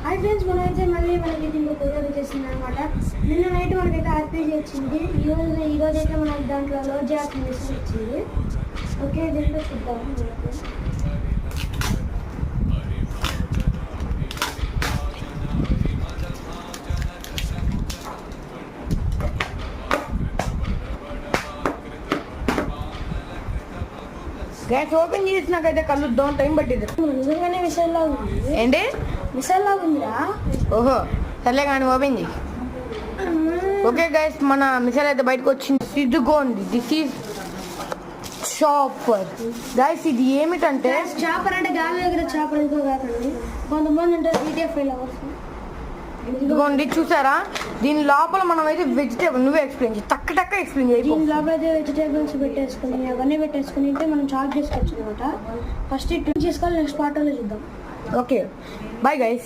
Hi friends, మనమైతే మళ్ళీ మనకి ఇంకో కొరియర్ వచ్చేసింది అనమాట. నిన్న నైట్ మనకైతే ఆర్పీజీ వచ్చింది. ఈరోజు అయితే మనకి దాంట్లో లోడ్ చేయాల్సిన మిషన్ వచ్చింది. ఓకే, దీంట్లో చూద్దాం. గ్యాస్ ఓపెన్ చేసి నాకైతే కళ్ళు దోన్ టైం పట్టింది. నిజంగానే మిషన్ లాగా ఉంది. ఏంటి మిషన్ లాగా ఉందిరా? ఓహో సర్లే కానీ ఓపెన్ చేయి. ఓకే గైస్, మన మిసైల్ అయితే బయటకు వచ్చింది. ఇదిగోండి, దిస్ ఈజ్ చాపర్ గైస్. ఇది ఏమిటంటే చాపర్ అంటే గాలి దగ్గర చాపర్ ఎందుకో కాదండి. కొంతమంది ఉంటారు పీడిఎఫ్ ఫైల్ అవర్స్. ఇదిగోండి, చూసారా? దీని లోపల మనం అయితే వెజిటేబుల్, నువ్వే ఎక్స్ప్లెయిన్ చేయి, టక్క ఎక్స్ప్లెయిన్ చేయి. దీని లోపల అయితే వెజిటేబుల్స్ పెట్టేసుకుని అవన్నీ పెట్టేసుకుని అయితే మనం చాప్ చేసుకోవచ్చు అనమాట. ఫస్ట్ ఇట్ చేసుకోవాలి, నెక్స్ట్ పార్ట్లో చూద్దాం. Okay, bye guys.